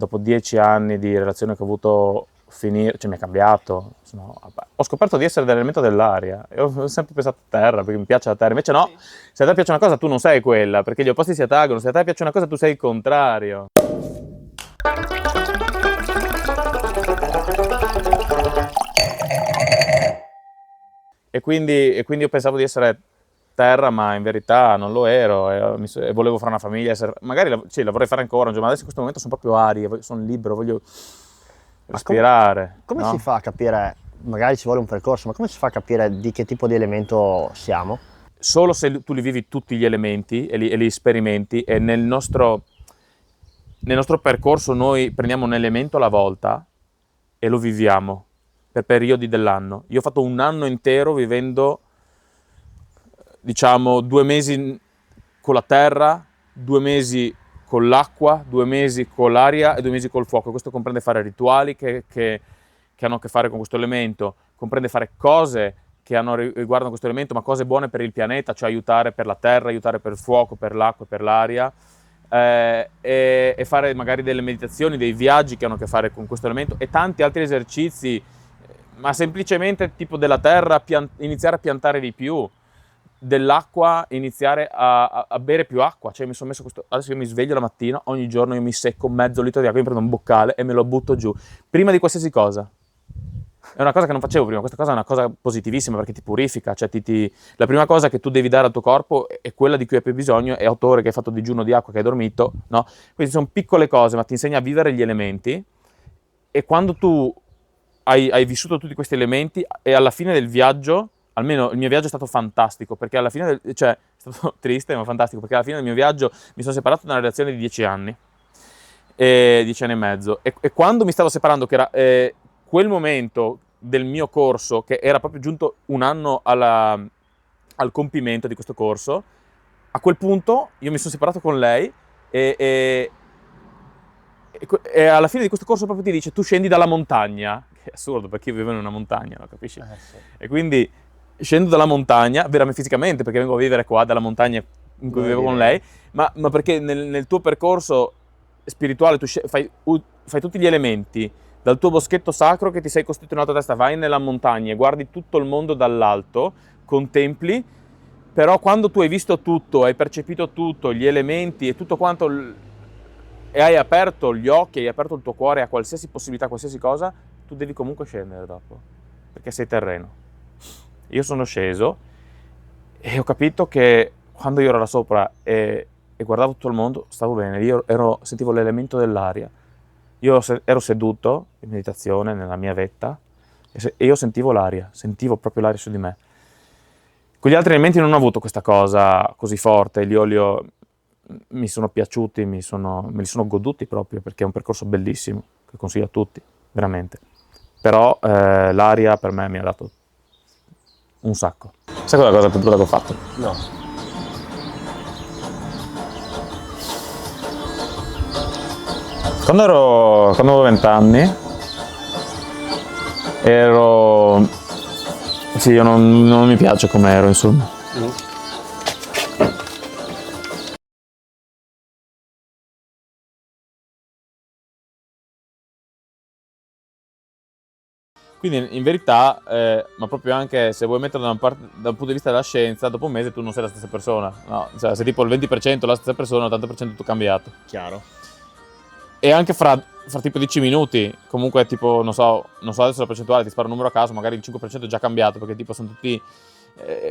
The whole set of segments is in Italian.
dopo 10 anni di relazione che ho avuto finire, cioè mi è cambiato. Ho scoperto di essere dell'elemento dell'aria e ho sempre pensato a terra perché mi piace la terra. Invece no, se a te piace una cosa tu non sei quella, perché gli opposti si attraggono. Se a te piace una cosa tu sei il contrario. E quindi io pensavo di essere terra, ma in verità non lo ero e volevo fare una famiglia, magari sì, la vorrei fare ancora un giorno, ma adesso in questo momento sono proprio aria, sono libero, voglio respirare. Come no? si fa a capire, magari ci vuole un percorso, ma come si fa a capire di che tipo di elemento siamo? Solo se tu li vivi tutti gli elementi e li sperimenti, e nel nostro percorso noi prendiamo un elemento alla volta e lo viviamo per periodi dell'anno. Io ho fatto un anno intero vivendo, diciamo, 2 mesi con la terra, 2 mesi con l'acqua, 2 mesi con l'aria e 2 mesi col fuoco. Questo comprende fare rituali che hanno a che fare con questo elemento, comprende fare cose che riguardano questo elemento, ma cose buone per il pianeta, cioè aiutare per la terra, aiutare per il fuoco, per l'acqua e per l'aria, e fare magari delle meditazioni, dei viaggi che hanno a che fare con questo elemento e tanti altri esercizi, ma semplicemente tipo della terra, iniziare a piantare di più, dell'acqua, iniziare a bere più acqua. Cioè mi sono messo questo, adesso io mi sveglio la mattina, ogni giorno io mi secco mezzo litro di acqua, mi prendo un boccale e me lo butto giù, prima di qualsiasi cosa. È una cosa che non facevo prima, questa cosa è una cosa positivissima perché ti purifica, cioè la prima cosa che tu devi dare al tuo corpo è quella di cui hai più bisogno, è 8 ore che hai fatto digiuno di acqua, che hai dormito, no? Quindi sono piccole cose, ma ti insegna a vivere gli elementi, e quando tu hai vissuto tutti questi elementi e alla fine del viaggio, almeno il mio viaggio è stato fantastico, perché alla fine, cioè è stato triste ma fantastico, perché alla fine del mio viaggio mi sono separato da una relazione di 10 anni, 10 anni e mezzo, e quando mi stavo separando, che era quel momento del mio corso, che era proprio giunto un anno al compimento di questo corso, a quel punto io mi sono separato con lei e alla fine di questo corso proprio ti dice: tu scendi dalla montagna, che è assurdo perché io vivo in una montagna, no? Capisci? Sì. E quindi scendo dalla montagna, veramente fisicamente, perché vengo a vivere qua dalla montagna in cui vivevo con lei, ma perché nel tuo percorso spirituale tu fai tutti gli elementi, dal tuo boschetto sacro che ti sei costruito nella tua testa, vai nella montagna e guardi tutto il mondo dall'alto, contempli, però quando tu hai visto tutto, hai percepito tutto, gli elementi e tutto quanto, e hai aperto gli occhi, hai aperto il tuo cuore a qualsiasi possibilità, qualsiasi cosa, tu devi comunque scendere dopo, perché sei terreno. Io sono sceso e ho capito che quando io ero là sopra e guardavo tutto il mondo, stavo bene, io sentivo l'elemento dell'aria. Io ero seduto in meditazione nella mia vetta e io sentivo l'aria, sentivo proprio l'aria su di me. Con gli altri elementi non ho avuto questa cosa così forte, mi sono piaciuti, me li sono goduti proprio, perché è un percorso bellissimo, che consiglio a tutti, veramente. Però l'aria per me mi ha dato un sacco. Sai qual è la cosa più brutta che ho fatto? No. Quando avevo 20 anni, sì, io non mi piace come ero, insomma. Quindi in verità, ma proprio anche se vuoi metterlo da un punto di vista della scienza, dopo un mese tu non sei la stessa persona. No, cioè sei tipo il 20% la stessa persona, il 80% tutto cambiato. Chiaro. E anche fra tipo 10 minuti, comunque tipo, non so adesso la percentuale, ti sparo un numero a caso, magari il 5% è già cambiato, perché tipo sono tutti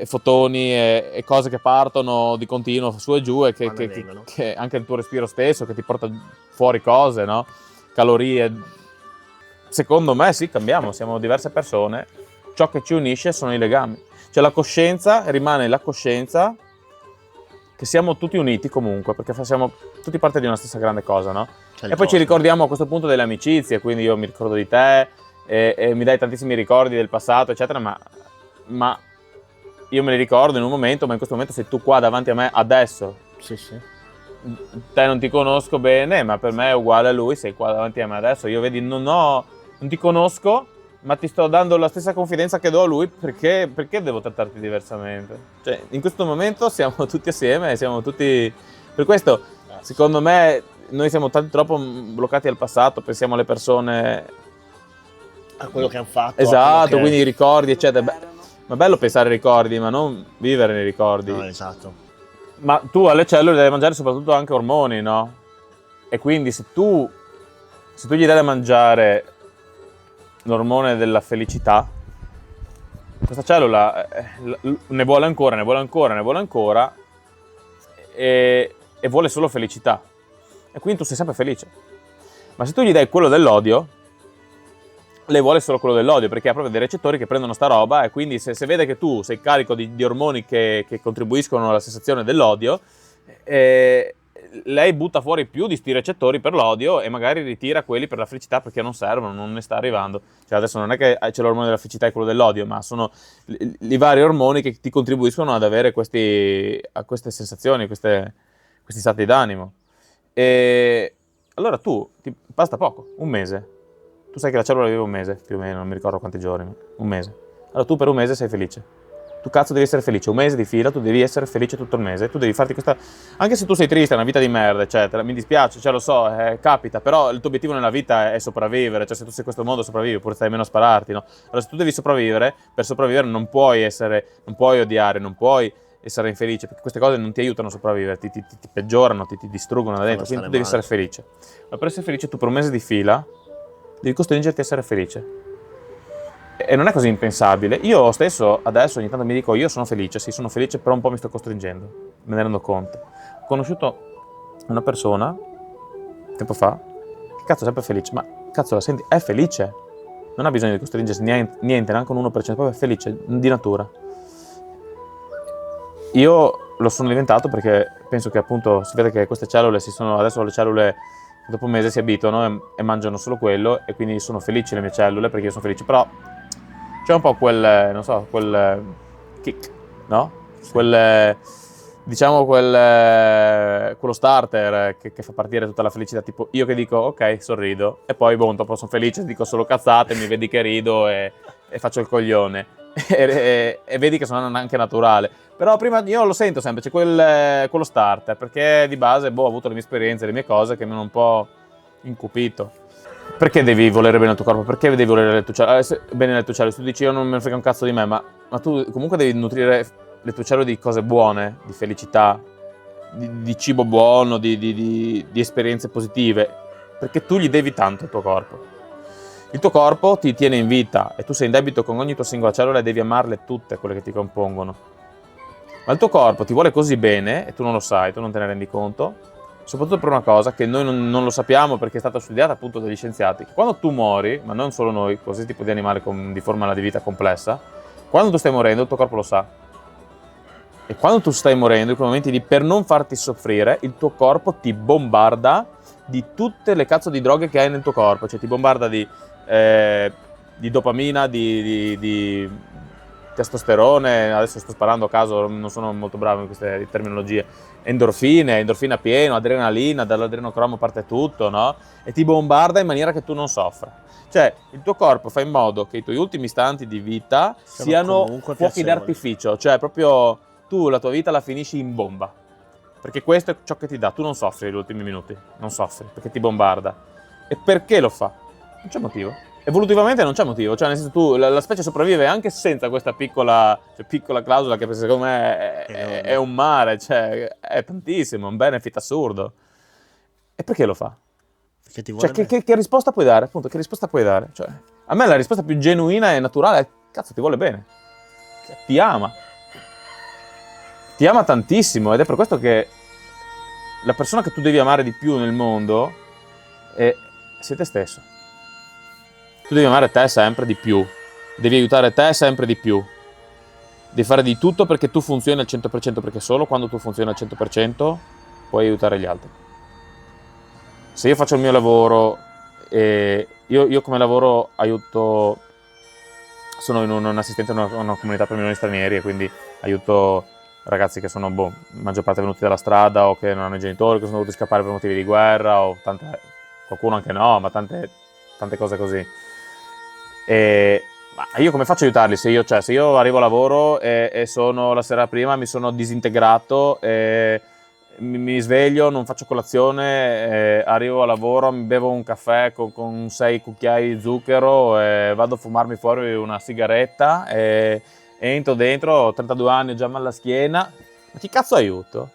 fotoni e cose che partono di continuo su e giù, e che anche il tuo respiro stesso che ti porta fuori cose, no? Calorie. Secondo me sì, cambiamo, siamo diverse persone, ciò che ci unisce sono i legami. Cioè la coscienza rimane la coscienza che siamo tutti uniti comunque, perché siamo tutti parte di una stessa grande cosa, no? E poi ci ricordiamo a questo punto delle amicizie, quindi io mi ricordo di te e mi dai tantissimi ricordi del passato, eccetera, ma io me li ricordo in un momento, ma in questo momento sei tu qua davanti a me adesso. Sì, sì. Te non ti conosco bene, ma per me è uguale a lui, sei qua davanti a me adesso. Io vedi, non ti conosco, ma ti sto dando la stessa confidenza che do a lui, perché devo trattarti diversamente? Cioè, in questo momento siamo tutti assieme, siamo tutti... Per questo, secondo me, noi siamo troppo bloccati al passato, pensiamo alle persone, A quello che hanno fatto. esatto, quindi i ricordi, eccetera. Ma è bello pensare ai ricordi, ma non vivere nei ricordi. No, esatto. Ma tu alle cellule devi mangiare soprattutto anche ormoni, no? E quindi se tu gli dai da mangiare l'ormone della felicità, questa cellula ne vuole ancora, ne vuole ancora, ne vuole ancora e vuole solo felicità. E quindi tu sei sempre felice. Ma se tu gli dai quello dell'odio, lei vuole solo quello dell'odio, perché ha proprio dei recettori che prendono sta roba e quindi se vede che tu sei carico di ormoni che contribuiscono alla sensazione dell'odio, lei butta fuori più di sti recettori per l'odio e magari ritira quelli per la felicità perché non servono, non ne sta arrivando. Cioè adesso non è che c'è l'ormone della felicità e quello dell'odio, ma sono i vari ormoni che ti contribuiscono ad avere queste sensazioni, questi stati d'animo. E allora basta poco, un mese. Tu sai che la cellula vive un mese, più o meno, non mi ricordo quanti giorni, un mese. Allora tu per un mese sei felice. Tu cazzo devi essere felice, un mese di fila, tu devi essere felice tutto il mese, tu devi farti questa... Anche se tu sei triste, è una vita di merda, eccetera, mi dispiace, cioè lo so, capita, però il tuo obiettivo nella vita è sopravvivere, cioè se tu sei in questo mondo sopravvivi, oppure stai meno a spararti, no? Allora se tu devi sopravvivere, per sopravvivere non puoi odiare, non puoi essere infelice, perché queste cose non ti aiutano a sopravvivere, ti peggiorano, ti distruggono da dentro, quindi tu devi essere felice. Ma per essere felice tu per un mese di fila devi costringerti a essere felice. E non è così impensabile. Io stesso adesso ogni tanto mi dico io sono felice, sì sono felice, però un po' mi sto costringendo, me ne rendo conto. Ho conosciuto una persona, tempo fa, che cazzo è sempre felice, ma cazzo la senti, è felice, non ha bisogno di costringersi niente, neanche un 1%, proprio è felice, di natura. Io lo sono diventato perché penso che appunto si vede che queste cellule adesso le cellule dopo un mese si abituano e mangiano solo quello e quindi sono felici le mie cellule perché io sono felice, però c'è un po' quel, non so, quel kick, no? Quello starter che fa partire tutta la felicità, tipo io che dico ok, sorrido e poi dopo sono felice, dico solo cazzate, mi vedi che rido e faccio il coglione e vedi che sono anche naturale. Però prima io lo sento sempre, c'è quello starter, perché di base ho avuto le mie esperienze, le mie cose che mi hanno un po' incupito. Perché devi volere bene il tuo corpo? Perché devi volere bene le tue cellule? Tu dici io non me ne frega un cazzo di me, ma tu comunque devi nutrire le tue cellule di cose buone, di felicità, di cibo buono, di esperienze positive, perché tu gli devi tanto al tuo corpo. Il tuo corpo ti tiene in vita e tu sei in debito con ogni tua singola cellula e devi amarle tutte quelle che ti compongono. Ma il tuo corpo ti vuole così bene e tu non lo sai, tu non te ne rendi conto, soprattutto per una cosa che noi non lo sappiamo perché è stata studiata appunto dagli scienziati, che quando tu muori, ma non solo noi, qualsiasi tipo di animale di forma di vita complessa, quando tu stai morendo il tuo corpo lo sa. E quando tu stai morendo, in quei momenti per non farti soffrire, il tuo corpo ti bombarda di tutte le cazzo di droghe che hai nel tuo corpo, cioè ti bombarda di dopamina, di testosterone, adesso sto sparando a caso, non sono molto bravo in queste terminologie, endorfina pieno, adrenalina, dall'adrenocromo parte tutto, no? E ti bombarda in maniera che tu non soffra. Cioè, il tuo corpo fa in modo che i tuoi ultimi istanti di vita siano fuochi d'artificio, cioè proprio tu la tua vita la finisci in bomba. Perché questo è ciò che ti dà, tu non soffri gli ultimi minuti, non soffri, perché ti bombarda. E perché lo fa? Non c'è motivo. Evolutivamente non c'è motivo, cioè nel senso la specie sopravvive anche senza questa piccola clausola che secondo me è un mare, cioè è tantissimo, un benefit assurdo. E perché lo fa? Perché ti vuole che risposta puoi dare, appunto, che risposta puoi dare? Cioè, a me la risposta più genuina e naturale è cazzo ti vuole bene, cioè, ti ama tantissimo ed è per questo che la persona che tu devi amare di più nel mondo sei te stesso. Tu devi amare te sempre di più, devi aiutare te sempre di più, devi fare di tutto perché tu funzioni al 100%, perché solo quando tu funzioni al 100% puoi aiutare gli altri. Se io faccio il mio lavoro, io come lavoro aiuto, sono in un assistente in una comunità per minori stranieri e quindi aiuto ragazzi che sono, maggior parte venuti dalla strada o che non hanno i genitori, che sono dovuti scappare per motivi di guerra o qualcuno anche no, ma tante cose così. Ma io come faccio a aiutarli? Se io arrivo a lavoro e sono la sera prima, mi sono disintegrato, mi sveglio, non faccio colazione, arrivo a lavoro, mi bevo un caffè con 6 cucchiai di zucchero, vado a fumarmi fuori una sigaretta, entro dentro, ho 32 anni, ho già mal alla schiena, ma chi cazzo aiuto?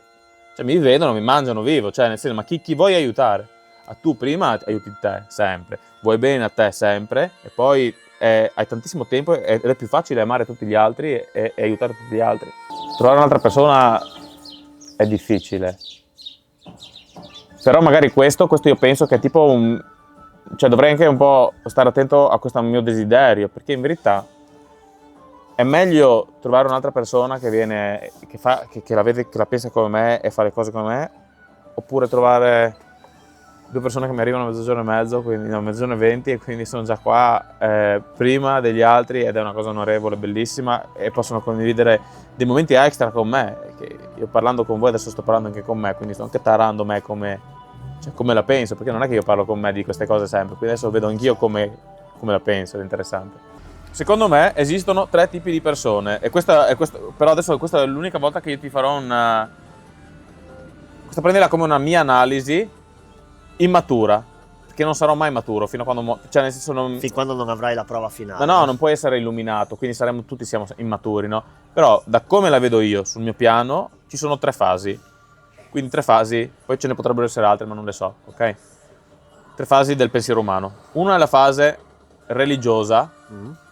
Cioè mi vedono, mi mangiano vivo, cioè nel senso, ma chi vuoi aiutare? Tu prima aiuti te, sempre, vuoi bene a te sempre, e poi hai tantissimo tempo ed è più facile amare tutti gli altri e aiutare tutti gli altri. Trovare un'altra persona è difficile, però magari questo io penso che è tipo cioè dovrei anche un po' stare attento a questo mio desiderio, perché in verità è meglio trovare un'altra persona che viene, che la vede, che la pensa come me e fa le cose come me, oppure trovare 2 persone che mi arrivano a mezzogiorno e mezzo, quindi no, mezzogiorno e 20, e quindi sono già qua prima degli altri, ed è una cosa onorevole, bellissima, e possono condividere dei momenti extra con me, che io parlando con voi adesso sto parlando anche con me, quindi sto anche tarando me come la penso, perché non è che io parlo con me di queste cose sempre, quindi adesso vedo anch'io come la penso, ed è interessante. Secondo me esistono 3 tipi di persone, e però adesso questa è l'unica volta che io ti farò questa prendila come una mia analisi immatura, perché non sarò mai maturo fino a quando cioè nel senso Fin quando non avrai la prova finale. no, non puoi essere illuminato, quindi siamo immaturi, no? Però da come la vedo io sul mio piano ci sono 3 fasi, quindi 3 fasi, poi ce ne potrebbero essere altre ma non le so, ok? 3 fasi del pensiero umano. Una è la fase religiosa,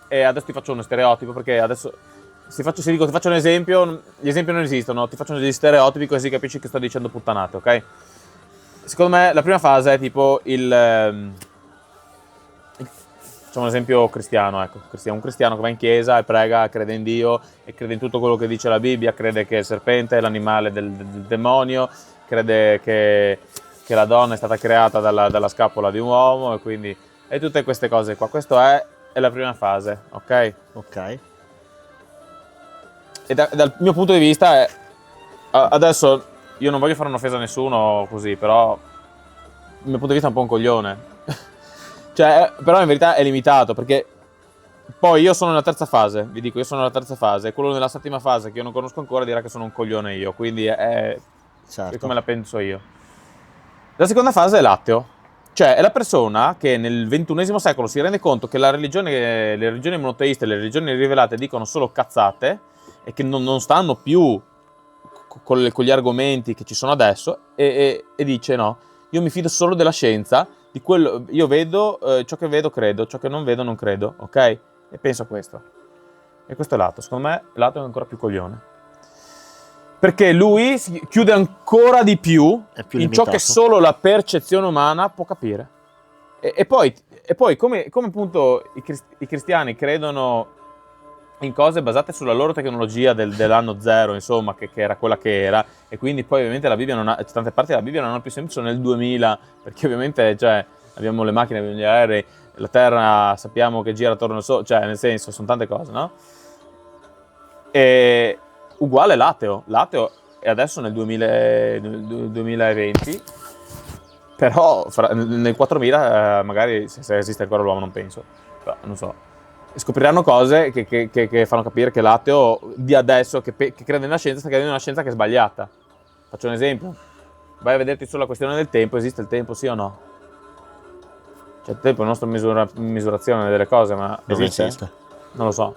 e adesso ti faccio uno stereotipo, perché adesso ti faccio un esempio, gli esempi non esistono, ti faccio degli stereotipi così capisci che sto dicendo puttanate, ok? Secondo me la prima fase è tipo facciamo un esempio cristiano, ecco, un cristiano che va in chiesa e prega, crede in Dio e crede in tutto quello che dice la Bibbia, crede che il serpente è l'animale del demonio, crede che la donna è stata creata dalla scapola di un uomo, e tutte queste cose qua. Questa è la prima fase, ok? Ok. E dal mio punto di vista adesso io non voglio fare un'offesa a nessuno così, però dal mio punto di vista è un po' un coglione. Cioè, però in verità è limitato, perché poi io sono nella terza fase, vi dico, io sono nella terza fase, e quello nella settima fase che io non conosco ancora dirà che sono un coglione io, quindi è come la penso io. La seconda fase è l'ateo, cioè è la persona che nel XXI secolo si rende conto che le religioni monoteiste, le religioni rivelate dicono solo cazzate e che non stanno più con gli argomenti che ci sono adesso, e dice no, io mi fido solo della scienza, di quello io vedo, ciò che vedo credo, ciò che non vedo non credo, ok? E penso a questo. E questo è l'ateo. Secondo me l'ateo è ancora più coglione, perché lui si chiude ancora di più in ciò che solo la percezione umana può capire. E poi come appunto i cristiani credono in cose basate sulla loro tecnologia dell'anno zero, insomma, che era quella che era, e quindi poi ovviamente la Bibbia tante parti della Bibbia non hanno più senso nel 2000, perché ovviamente cioè, abbiamo le macchine, abbiamo gli aerei, la Terra sappiamo che gira attorno al Sole, cioè nel senso sono tante cose, no? E uguale l'ateo è adesso nel 2020, però nel 4000 magari se esiste ancora l'uomo non penso, però non so. Scopriranno cose che fanno capire che l'ateo di adesso, che crede nella scienza, sta credendo in una scienza che è sbagliata. Faccio un esempio. Vai a vederti sulla questione del tempo, esiste il tempo, sì o no? Cioè il tempo è la nostra misurazione delle cose, ma esiste? Non lo so.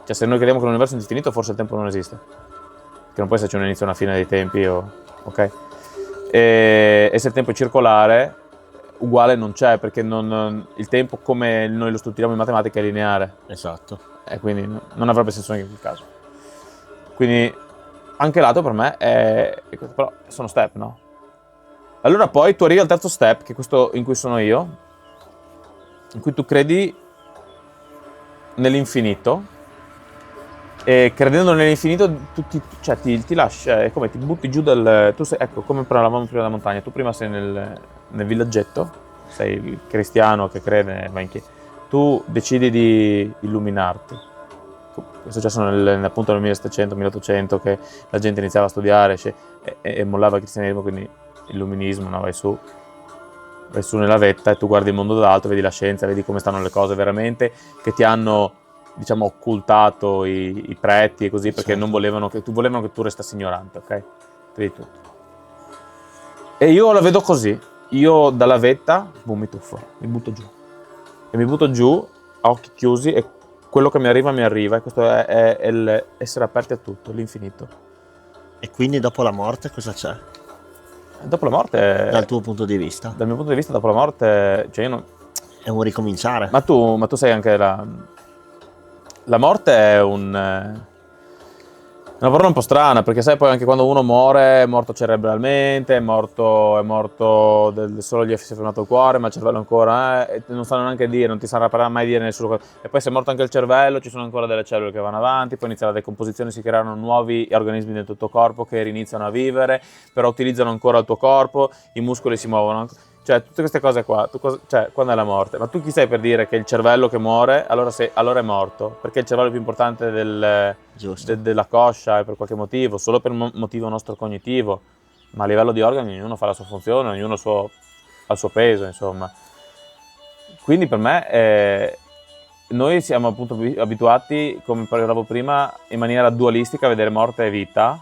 Cioè se noi crediamo che l'universo è infinito, forse il tempo non esiste. Che non può esserci un inizio e una fine dei tempi, ok? E se il tempo è circolare, uguale non c'è, perché il tempo come noi lo studiamo in matematica è lineare. Esatto. E quindi non avrebbe senso neanche in quel caso. Quindi anche l'ateo per me però sono step, no? Allora poi tu arrivi al terzo step, che è questo in cui sono io, in cui tu credi nell'infinito, e credendo nell'infinito tu ti lasci, è come ti butti giù ecco, come parlavamo prima della montagna, tu prima sei nel villaggetto, sei il cristiano che crede, va in chiesa, tu decidi di illuminarti. È successo appunto nel 1700-1800 che la gente iniziava a studiare e mollava il cristianesimo, quindi illuminismo, no? Vai su nella vetta e tu guardi il mondo dall'alto, vedi la scienza, vedi come stanno le cose veramente, che ti hanno, diciamo, occultato i preti e così, perché non volevano che tu restassi ignorante, ok? Vedi tutto. E io la vedo così. Io dalla vetta, boom, mi tuffo, mi butto giù. E mi butto giù a occhi chiusi e quello che mi arriva. E questo è l'essere aperti a tutto, l'infinito. E quindi dopo la morte cosa c'è? Dopo la morte... Dal tuo punto di vista? Dal mio punto di vista, dopo la morte... Cioè io non... È un ricominciare. Ma tu sai anche la morte è una parola un po' strana, perché sai poi anche quando uno muore, è morto cerebralmente, è morto solo gli si è fermato il cuore, ma il cervello ancora, e non sanno neanche dire, non ti saprà mai dire nessuno. E poi se è morto anche il cervello, ci sono ancora delle cellule che vanno avanti, poi inizia la decomposizione, si creano nuovi organismi nel tuo corpo che riniziano a vivere, però utilizzano ancora il tuo corpo, i muscoli si muovono. Cioè, tutte queste cose qua, cioè, quando è la morte? Ma tu chi sei per dire che il cervello che muore, allora è morto? Perché il cervello è più importante della coscia, e per qualche motivo, solo per un motivo nostro cognitivo, ma a livello di organi ognuno fa la sua funzione, ognuno ha il suo peso, insomma. Quindi per me, noi siamo appunto abituati, come parlavo prima, in maniera dualistica a vedere morte e vita.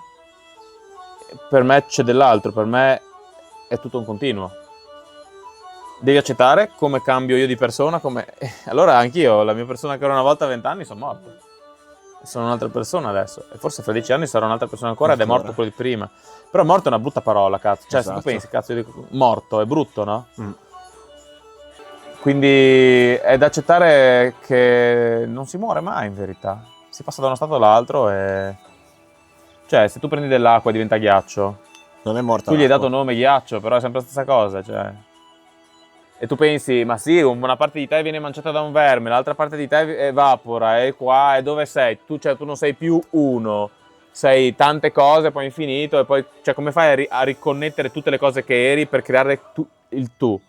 Per me c'è dell'altro, per me è tutto un continuo. Devi accettare come cambio io di persona, allora anch'io, la mia persona che era una volta a 20 anni, sono morto. Sono un'altra persona adesso. E forse fra 10 anni sarò un'altra persona ancora ed è morto quello di prima. Però morto è una brutta parola, cazzo. Cioè, esatto. Se tu pensi, cazzo, io dico morto, è brutto, no? Quindi è da accettare che non si muore mai, in verità. Si passa da uno stato all'altro e... Cioè, se tu prendi dell'acqua e diventa ghiaccio... Non è morta Tu gli hai l'acqua. dato nome ghiaccio, però è sempre la stessa cosa, cioè... E tu pensi, ma sì, una parte di te viene mangiata da un verme, l'altra parte di te evapora, e qua, e dove sei? Tu non sei più uno, sei tante cose, poi infinito, e poi, cioè, come fai a riconnettere tutte le cose che eri per creare il tu?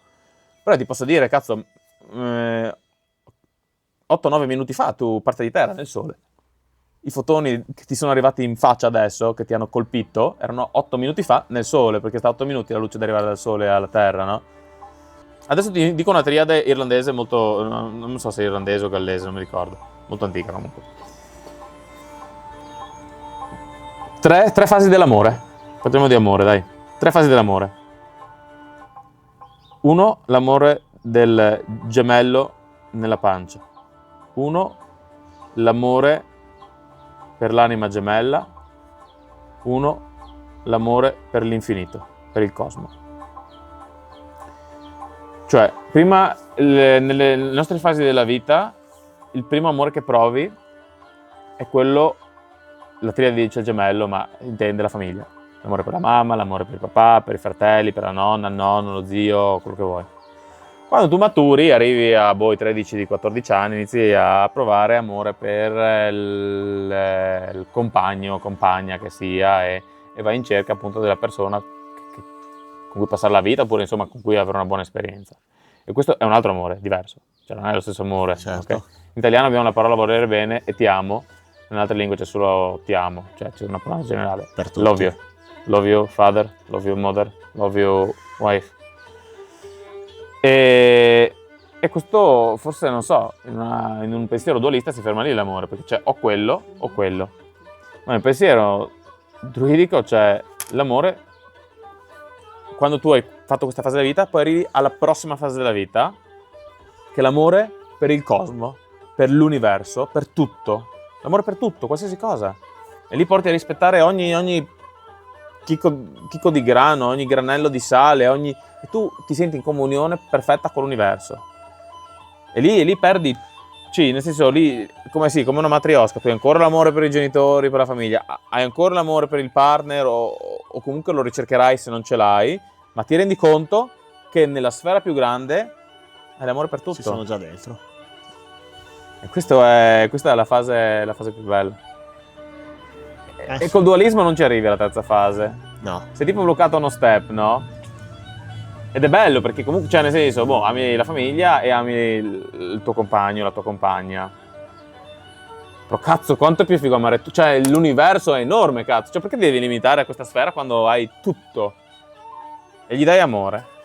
Però ti posso dire, cazzo, 8-9 minuti fa tu parte di te era nel sole. I fotoni che ti sono arrivati in faccia adesso, che ti hanno colpito, erano 8 minuti fa nel sole, perché sta 8 minuti la luce ad arrivare dal sole alla Terra, no? Adesso ti dico una triade irlandese molto... non so se è irlandese o gallese, non mi ricordo. Molto antica comunque. Tre fasi dell'amore. Parliamo di amore, dai. 3 fasi dell'amore. 1, l'amore del gemello nella pancia. 1, l'amore per l'anima gemella. 1, l'amore per l'infinito, per il cosmo. Cioè, prima, nelle nostre fasi della vita, il primo amore che provi è quello, la triade dice gemello, ma intende la famiglia. L'amore per la mamma, l'amore per il papà, per i fratelli, per la nonna, il nonno, lo zio, quello che vuoi. Quando tu maturi, arrivi a 13-14 anni, inizi a provare amore per il compagno, compagna che sia, e vai in cerca appunto della persona con cui passare la vita, oppure insomma con cui avere una buona esperienza. E questo è un altro amore, diverso, cioè non è lo stesso amore. Certo. Okay? In italiano abbiamo la parola volere bene e ti amo, in altre lingue c'è solo ti amo, cioè c'è una parola generale. Per tutti. Love you father, love you mother, love you wife. E questo forse, non so, in un pensiero dualista si ferma lì l'amore, perché c'è o quello o quello. Ma nel pensiero druidico c'è l'amore. Quando tu hai fatto questa fase della vita, poi arrivi alla prossima fase della vita, che è l'amore per il cosmo, per l'universo, per tutto. L'amore per tutto, qualsiasi cosa. E lì porti a rispettare ogni chicco di grano, ogni granello di sale, e tu ti senti in comunione perfetta con l'universo. E lì perdi, nel senso, lì, come una matriosca, tu hai ancora l'amore per i genitori, per la famiglia, hai ancora l'amore per il partner, o comunque lo ricercherai se non ce l'hai, ma ti rendi conto che nella sfera più grande hai l'amore per tutto. Ci sono già dentro. E questa è la fase più bella. E col dualismo non ci arrivi alla terza fase. No. Sei tipo bloccato a uno step, no? Ed è bello perché comunque, cioè nel senso, ami la famiglia e ami il tuo compagno, la tua compagna. Però cazzo, quanto è più figo amare tu? Cioè l'universo è enorme, cazzo. Cioè perché devi limitare a questa sfera quando hai tutto? E gli dai amore.